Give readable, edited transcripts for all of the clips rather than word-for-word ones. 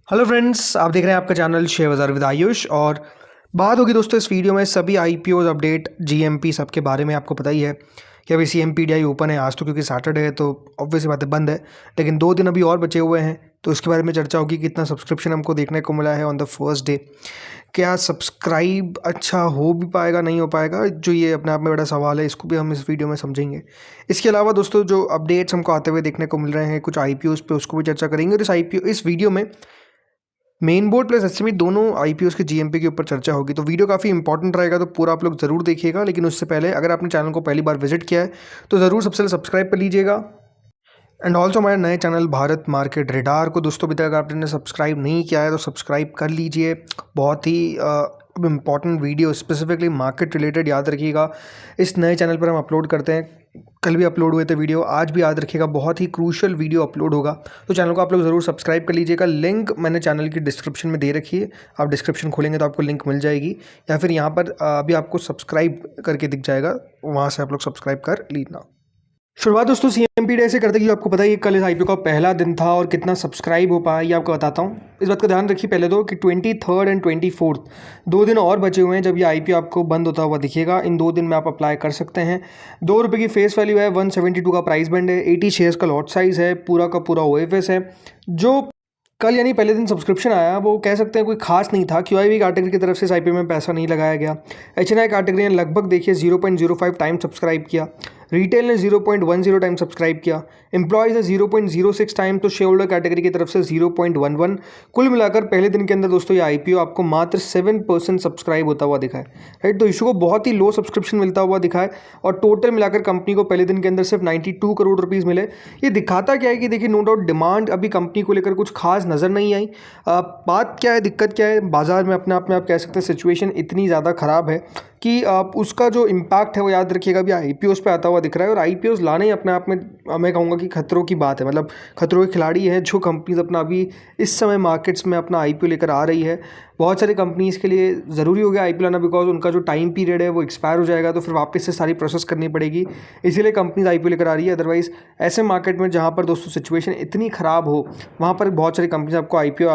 Hello friends, आप देख रहे हैं आपका चैनल शेयर बाज़ार विद आयुष। और बात होगी दोस्तों इस वीडियो में सभी आईपीओ अपडेट जीएमपी सब के बारे में। आपको पता ही है कि अभी सीएमपीडीआई ओपन है आज तो, क्योंकि सैटरडे है तो ऑब्वियस बात है बंद है, लेकिन 2 दिन अभी और बचे हुए हैं तो उसके बारे में चर्चा होगी। कितना सब्सक्रिप्शन हमको देखने को मिला है ऑन द फर्स्ट डे, क्या सब्सक्राइब अच्छा हो भी पाएगा नहीं हो पाएगा, जो ये अपने आप में बड़ा सवाल है, इसको भी हम इस वीडियो में समझेंगे। इसके अलावा दोस्तों जो अपडेट्स हमको आते हुए देखने को मिल रहे हैं कुछ आईपीओस पे, उसको भी चर्चा करेंगे। और इस वीडियो में मेन बोर्ड प्लस एसएमई दोनों आईपीओस के जीएमपी के ऊपर चर्चा होगी, तो वीडियो काफ़ी इंपॉर्टेंट रहेगा, तो पूरा आप लोग ज़रूर देखिएगा। लेकिन उससे पहले अगर आपने चैनल को पहली बार विजिट किया है तो ज़रूर सबसे पहले सब्सक्राइब कर लीजिएगा। एंड ऑल्सो हमारे नए चैनल भारत मार्केट रेडार को दोस्तों अभी तक आपने सब्सक्राइब नहीं किया है तो सब्सक्राइब कर लीजिए। बहुत ही important video specifically market related, याद रखिएगा इस नए चैनल पर हम अपलोड करते हैं। कल भी अपलोड हुए थे वीडियो, आज भी याद रखिएगा बहुत ही क्रूशियल वीडियो अपलोड होगा, तो चैनल को आप लोग ज़रूर सब्सक्राइब कर लीजिएगा। लिंक मैंने चैनल की डिस्क्रिप्शन में दे रखी है, आप डिस्क्रिप्शन खोलेंगे तो आपको लिंक मिल जाएगी, या फिर यहाँ पर अभी आपको सब्सक्राइब करके दिख जाएगा, वहाँ से आप लोग सब्सक्राइब कर लीना। शुरुआत दोस्तों सीएमपीडीआई से करते कि आपको पता है कल इस आईपीओ का पहला दिन था और कितना सब्सक्राइब हो पाया ये आपको बताता हूँ। इस बात का ध्यान रखिए पहले तो कि 23 एंड 24 2 दिन और बचे हुए हैं जब ये आईपीओ आपको बंद होता हुआ दिखेगा। इन 2 दिन में आप अप्लाई कर सकते हैं। ₹2 की फेस वैल्यू है, 172 का प्राइस बैंड है, 80 शेयर्स का लॉट साइज़ है, पूरा का पूरा ओएफएस है। जो कल यानी पहले दिन सब्सक्रिप्शन आया वो कह सकते हैं कोई खास नहीं था। क्यूआईबी कैटेगरी की तरफ से इस आईपीओ में पैसा नहीं लगाया गया। एचएनआई कैटेगरी ने लगभग देखिए 0.05 टाइम सब्सक्राइब किया, रिटेल ने 0.10 टाइम सब्सक्राइब किया, एम्प्लॉयज़ ने 0.06 टाइम, तो शेयर होल्डर कैटेगरी की तरफ से 0.11। कुल मिलाकर पहले दिन के अंदर दोस्तों ये आईपीओ आपको मात्र 7% सब्सक्राइब होता हुआ दिखा है, राइट। तो इशू को बहुत ही लो सब्सक्रिप्शन मिलता हुआ दिखा है और टोटल मिलाकर कंपनी को पहले दिन के अंदर सिर्फ 92 करोड़ रुपीज़ मिले। ये दिखाता क्या है कि देखिए नो डाउट डिमांड अभी कंपनी को लेकर कुछ खास नज़र नहीं आई। बात क्या है, दिक्कत क्या है, बाजार में अपने आप में आप कह सकते हैं सिचुएशन इतनी ज़्यादा ख़राब है कि उसका जो इम्पैक्ट है वो याद रखिएगा अभी आईपीओस पे आता हुआ दिख रहा है। और आईपीओस लाना ही अपने आप में मैं कहूँगा कि खतरों की बात है, मतलब खतरों के खिलाड़ी है जो कंपनीज अपना अभी इस समय मार्केट्स में अपना आईपीओ लेकर आ रही है। बहुत सारी कंपनीज़ के लिए ज़रूरी हो गया आईपीओ लाना, बिकॉज उनका जो टाइम पीरियड है वो एक्सपायर हो जाएगा, तो फिर वापस से सारी प्रोसेस करनी पड़ेगी, इसीलिए कंपनीज आईपीओ लेकर आ रही है। अदरवाइज़ ऐसे मार्केट में जहाँ पर दोस्तों सिचुएशन इतनी ख़राब हो वहाँ पर बहुत सारी कंपनीज आपको आईपीओ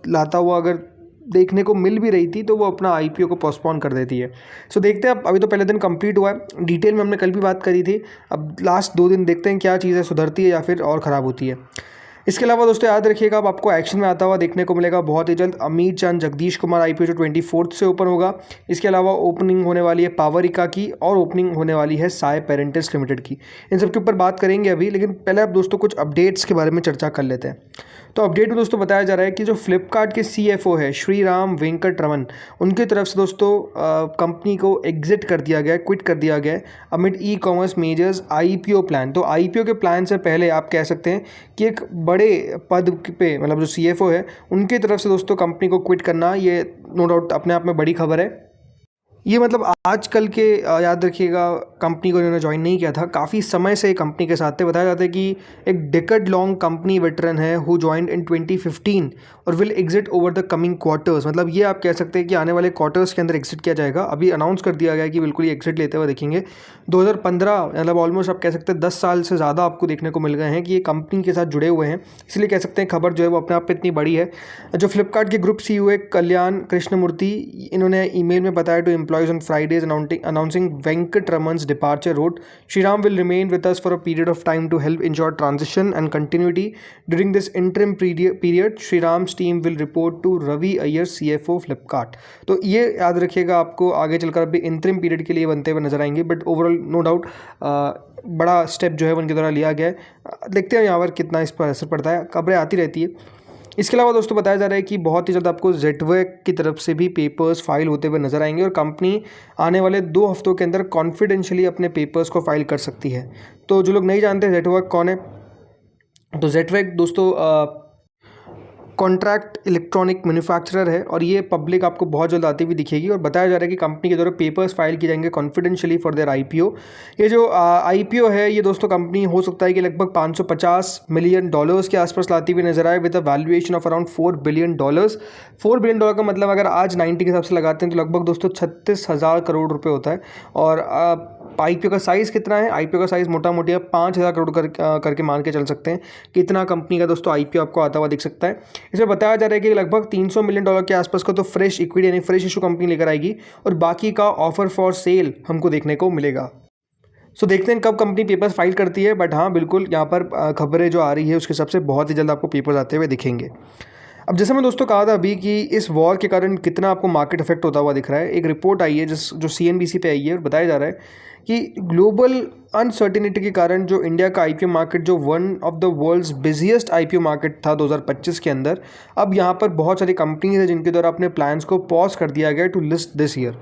लाता हुआ अगर देखने को मिल भी रही थी तो वो अपना आईपीओ को पोस्टपोन कर देती है। सो देखते हैं, अब अभी तो पहले दिन कंप्लीट हुआ है, डिटेल में हमने कल भी बात करी थी। अब लास्ट 2 दिन देखते हैं क्या चीज़ें सुधरती है या फिर और ख़राब होती है। इसके अलावा दोस्तों याद रखिएगा अब आपको एक्शन में आता हुआ देखने को मिलेगा बहुत ही जल्द अमित चांद जगदीश कुमार आईपीओ जो 24 से ओपन होगा। इसके अलावा ओपनिंग होने वाली है पावरिका की और ओपनिंग होने वाली है साय पेरेंटल्स लिमिटेड की। इन सब के ऊपर बात करेंगे अभी, लेकिन पहले आप दोस्तों कुछ अपडेट्स के बारे में चर्चा कर लेते हैं। तो अपडेट में दोस्तों बताया जा रहा है कि जो फ्लिपकार्ट के सीएफओ है श्रीराम वेंकट रमन, उनकी तरफ से दोस्तों कंपनी को एग्जिट कर दिया गया, क्विट कर दिया गया amid e commerce measures IPO plan. तो आईपीओ के प्लान से पहले आप कह सकते हैं कि एक बड़े पद पे, मतलब जो सीएफओ है उनकी तरफ से दोस्तों कंपनी को क्विट करना, ये नो डाउट अपने आप में बड़ी खबर है। ये मतलब आजकल के याद रखिएगा कंपनी को इन्होंने ज्वाइन नहीं किया था, काफ़ी समय से कंपनी के साथ थे। बताया जाता है कि एक डेकेड लॉन्ग कंपनी वेटरन है हु ज्वाइंड इन 2015 और will exit over the coming quarters. मतलब ये आप कह सकते हैं कि आने वाले क्वार्टर्स के अंदर एग्जिट किया जाएगा। अभी अनाउंस कर दिया गया कि बिल्कुल ये एग्जिट लेते हुए देखेंगे। 2015 मतलब ऑलमोस्ट आप कह सकते हैं 10 साल से ज़्यादा आपको देखने को मिल गए हैं कि ये कंपनी के साथ जुड़े हुए हैं, इसलिए कह सकते हैं खबर जो है वो अपने आप में इतनी बड़ी है। जो फ्लिपकार्ट के ग्रुप सीईओ है कल्याण कृष्णमूर्ति, इन्होंने ईमेल में बताया to employees on Fridays announcing Venkat Raman's departure wrote, Shriram will remain with us for a period of time to help ensure transition and continuity. During this interim period, Shriram's team will report to Ravi Iyer, CFO Flipkart. तो ये याद रखिएगा, आपको आगे चलकर अभी interim period के लिए बनते हुए नजर आएंगे, बट ओवरऑल नो डाउट बड़ा स्टेप जो है उनके द्वारा लिया गया है। देखते हैं यहाँ पर कितना इस पर असर पड़ता है, खबरें आती रहती है। इसके अलावा दोस्तों बताया जा रहा है कि बहुत ही ज़्यादा आपको जेटवेक की तरफ से भी पेपर्स फाइल होते हुए नजर आएंगे और कंपनी आने वाले 2 हफ्तों के अंदर कॉन्फिडेंशियली अपने पेपर्स को फाइल कर सकती है। तो जो लोग नहीं जानते जेटवेक कौन है, तो जेटवेक दोस्तों कॉन्ट्रैक्ट इलेक्ट्रॉनिक मैन्युफैक्चरर है और ये पब्लिक आपको बहुत जल्द आती हुई दिखेगी। और बताया जा रहा है कि कंपनी के द्वारा पेपर्स फाइल किए जाएंगे कॉन्फिडेंशियली फॉर देयर आईपीओ। ये जो आईपीओ है ये दोस्तों कंपनी हो सकता है कि लगभग $550 मिलियन के आसपास लाती हुई नजर आए with a valuation of around $4 billion. $4 billion का मतलब अगर आज 90 के हिसाब से लगाते हैं तो लगभग दोस्तों 36,000 करोड़ रुपये होता है। और आईपीओ का साइज़ कितना है, आईपीओ का साइज़ मोटा मोटी 5,000 करोड़ करके मान के चल सकते हैं। कितना कंपनी का दोस्तों आईपीओ आपको आता हुआ दिख सकता है। इसमें बताया जा रहा है कि लगभग $300 मिलियन के आसपास का तो फ्रेश इक्विटी यानी फ्रेश इशू कंपनी लेकर आएगी और बाकी का ऑफर फॉर सेल हमको देखने को मिलेगा। सो देखते हैं कब कंपनी पेपर्स फाइल करती है, बट हाँ बिल्कुल यहाँ पर खबरें जो आ रही है उसके हिसाब से बहुत ही जल्द आपको पेपर्स आते हुए दिखेंगे। अब जैसे मैं दोस्तों कहा था अभी कि इस वॉर के कारण कितना आपको मार्केट इफेक्ट होता हुआ दिख रहा है, एक रिपोर्ट आई है जो CNBC पे आई है और बताया जा रहा है कि ग्लोबल अनसर्टिनिटी के कारण जो इंडिया का आईपीओ मार्केट जो one of the world's busiest IPO market था 2025 के अंदर, अब यहाँ पर बहुत सारी कंपनीज हैं जिनके द्वारा अपने प्लान्स को पॉज कर दिया गया to list this year.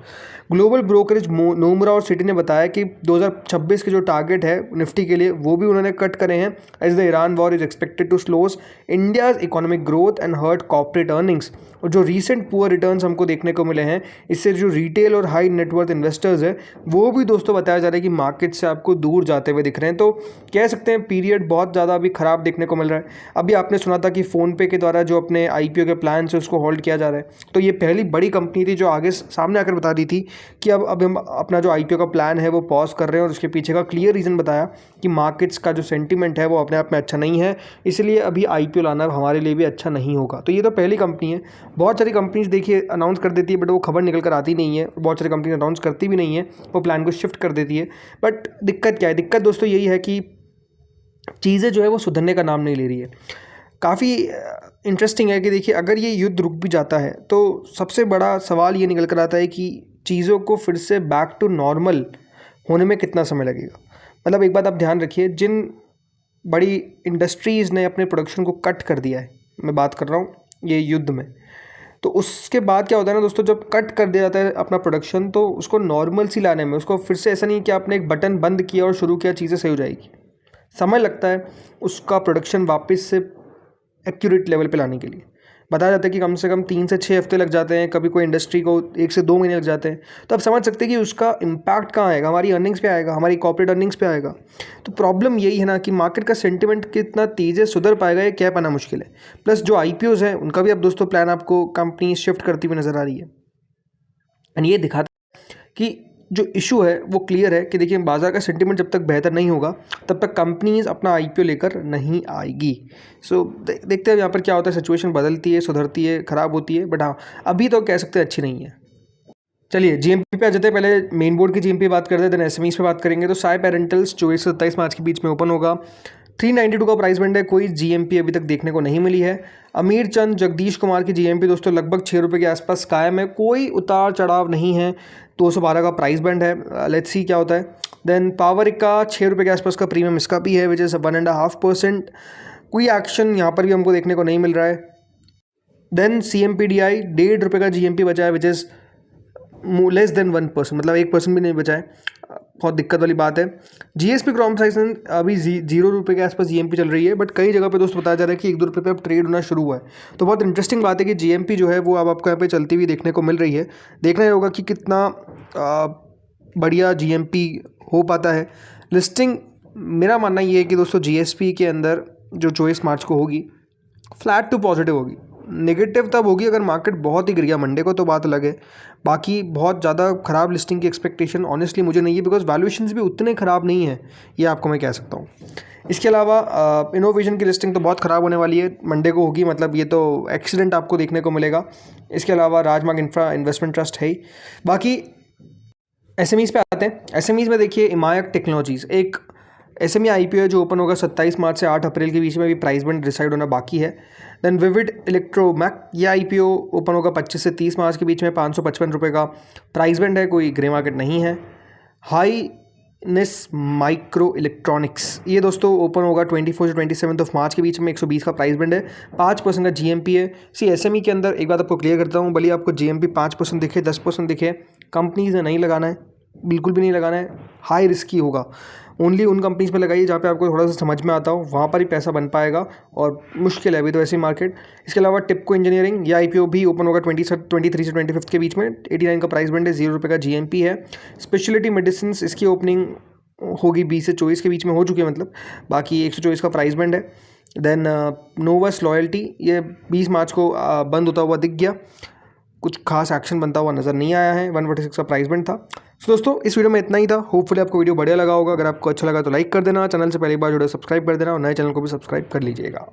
Global brokerage Nomura और सिटी ने बताया कि 2026 के जो टारगेट है निफ्टी के लिए वो भी उन्होंने कट करे हैं as the Iran war is expected to slows India's economic growth and hurt corporate earnings. और जो रीसेंट पुअर रिटर्न्स हमको देखने को मिले हैं, इससे जो रिटेल और हाई नेटवर्थ इन्वेस्टर्स हैं वो भी दोस्तों बताया जा रहा है कि मार्केट से आपको दूर जाते हुए दिख रहे हैं। तो कह सकते हैं पीरियड बहुत ज़्यादा अभी ख़राब देखने को मिल रहा है। अभी आपने सुना था कि फ़ोनपे के द्वारा जो अपने आईपीओ के प्लान है उसको होल्ड किया जा रहा है, तो ये पहली बड़ी कंपनी थी जो आगे सामने आकर बता दी थी कि अब हम अपना जो आईपीओ का प्लान है वो पॉज कर रहे हैं। और उसके पीछे का क्लियर रीज़न बताया कि मार्केट्स का जो सेंटीमेंट है वो अपने आप में अच्छा नहीं है, इसलिए अभी आईपीओ लाना हमारे लिए भी अच्छा नहीं होगा। तो ये तो पहली कंपनी है। बहुत सारी कंपनीज देखिए अनाउंस कर देती है बट वो खबर निकल कर आती नहीं है। बहुत सारी कंपनी अनाउंस करती भी नहीं है, वो प्लान को शिफ्ट कर देती है। बट दिक्कत क्या है, दिक्कत दोस्तों यही है कि चीज़ें जो है वो सुधरने का नाम नहीं ले रही है। काफ़ी इंटरेस्टिंग है कि देखिए अगर ये युद्ध रुक भी जाता है तो सबसे बड़ा सवाल ये निकल कर आता है कि चीज़ों को फिर से बैक टू नॉर्मल होने में कितना समय लगेगा। मतलब एक बात आप ध्यान रखिए, जिन बड़ी इंडस्ट्रीज़ ने अपने प्रोडक्शन को कट कर दिया है, मैं बात कर रहा हूँ ये युद्ध में, तो उसके बाद क्या होता है ना दोस्तों, जब कट कर दिया जाता है अपना प्रोडक्शन तो उसको नॉर्मल सी लाने में, उसको फिर से ऐसा नहीं कि आपने एक बटन बंद किया और शुरू किया चीज़ें सही हो जाएगी। समय लगता है उसका प्रोडक्शन वापस से एक्यूरेट लेवल पे लाने के लिए। बताया जाता है कि कम से कम 3 से 6 हफ्ते लग जाते हैं, कभी कोई इंडस्ट्री को 1 से 2 महीने लग जाते हैं। तो आप समझ सकते हैं कि उसका इम्पैक्ट कहाँ आएगा, हमारी अर्निंग्स पे आएगा, हमारी कॉर्पोरेट अर्निंग्स पे आएगा। तो प्रॉब्लम यही है ना कि मार्केट का सेंटिमेंट कितना तेज़ी से सुधर पाएगा ये कह पाना मुश्किल है। प्लस जो आईपीओज़ हैं उनका भी अब दोस्तों प्लान आपको कंपनी शिफ्ट करती हुई नज़र आ रही है। एंड ये दिखाता है कि जो इशू है वो क्लियर है कि देखिए बाज़ार का सेंटीमेंट जब तक बेहतर नहीं होगा तब तक कंपनीज अपना आईपीओ लेकर नहीं आएगी। सो देखते हैं यहाँ पर क्या होता है, सिचुएशन बदलती है, सुधरती है, ख़राब होती है, बट हाँ अभी तो कह सकते हैं अच्छी नहीं है। चलिए जीएमपी पे आ जाते हैं। पहले मेन बोर्ड की जीएमपी बात करते हैं, देन एसएमईज पे बात करेंगे। तो साई पेरेंटल्स 24 से 27 मार्च के बीच में ओपन होगा। 392 का प्राइस बैंड है, कोई जीएमपी अभी तक देखने को नहीं मिली है। अमीर चंद जगदीश कुमार की जीएमपी दोस्तों लगभग 6 रुपये के आसपास कायम है, कोई उतार चढ़ाव नहीं है। 212 का प्राइस बैंड है, लेट्स सी क्या होता है। देन पावर का 6 रुपये के आसपास का प्रीमियम इसका भी है, विच इज़ 1.5%। कोई एक्शन यहाँ पर भी हमको देखने को नहीं मिल रहा है। देन CMPDI 1.5 रुपये का जीएमपी बचा है, विच इज़ लेस देन 1%, मतलब 1% भी नहीं बचा है, बहुत दिक्कत वाली बात है। GSP क्रॉप साइसन अभी 0 रुपये के आसपास जीएमपी चल रही है, बट कई जगह पे दोस्त बताया जा रहा है कि 1-2 रुपये पे अब ट्रेड होना शुरू हुआ है। तो बहुत इंटरेस्टिंग बात है कि जीएमपी जो है वो अब आपको यहाँ पे चलती हुई देखने को मिल रही है। देखना ही होगा कि कितना बढ़िया जीएमपी हो पाता है। लिस्टिंग मेरा मानना ये है कि दोस्तों GSP के अंदर जो 24 मार्च को होगी फ्लैट टू पॉजिटिव होगी। नेगेटिव तब होगी अगर मार्केट बहुत ही गिर गया मंडे को, तो बात अलग है। बाकी बहुत ज़्यादा ख़राब लिस्टिंग की एक्सपेक्टेशन ऑनेस्टली मुझे नहीं है, बिकॉज वैल्यूएशंस भी उतने ख़राब नहीं है, ये आपको मैं कह सकता हूँ। इसके अलावा इनोवेशन की लिस्टिंग तो बहुत ख़राब होने वाली है, मंडे को होगी, मतलब ये तो एक्सीडेंट आपको देखने को मिलेगा। इसके अलावा राजमार्ग इंफ्रा इन्वेस्टमेंट ट्रस्ट है ही। बाकी एसएमईज़ पे आते हैं। एसएमईज़ में देखिए इमायक टेक्नोलॉजीज़ एक एसएमई आईपीओ है जो ओपन होगा 27 मार्च से 8 अप्रैल के बीच में, भी प्राइस बैंड डिसाइड होना बाकी है। देन विविड इलेक्ट्रोमैक, ये आईपीओ ओपन होगा 25 से 30 मार्च के बीच में, 555 रुपये का प्राइस बैंड है, कोई ग्रे मार्केट नहीं है। हाईनेस माइक्रो इलेक्ट्रॉनिक्स, ये दोस्तों ओपन होगा 24 से 27 मार्च के बीच में, 120 का प्राइस बैंड है, 5% का जीएमपी है। एसएमई के अंदर एक बात आपको क्लियर करता हूँ, भले आपको जीएमपी 5% दिखे, 10% दिखे, कंपनीज ने नहीं लगाना है, बिल्कुल भी नहीं लगाना है, हाई रिस्की होगा। ओनली उन कंपनीज पे लगाइए जहाँ पे आपको थोड़ा सा समझ में आता हो, वहाँ पर ही पैसा बन पाएगा, और मुश्किल है अभी तो ऐसी मार्केट। इसके अलावा टिपको इंजीनियरिंग, ये आईपीओ भी ओपन होगा 23 से 25 के बीच में, 89 का प्राइस बैंड है, 0 रुपये का जीएमपी है। स्पेशलिटी मेडिसिन, इसकी ओपनिंग होगी 20 से 24 के बीच में, हो चुकी है मतलब, बाकी 124 का प्राइस बैंड है। देन नोवस लॉयल्टी, ये 20 मार्च को बंद होता हुआ दिख गया, कुछ खास एक्शन बनता हुआ नज़र नहीं आया है, 146 का प्राइस बैंड था। सो दोस्तों इस वीडियो में इतना ही था। होपफुली आपको वीडियो बढ़िया लगा होगा। अगर आपको अच्छा लगा तो लाइक कर देना, चैनल से पहली बार जुड़े सब्सक्राइब कर देना और नए चैनल को भी सब्सक्राइब कर लीजिएगा।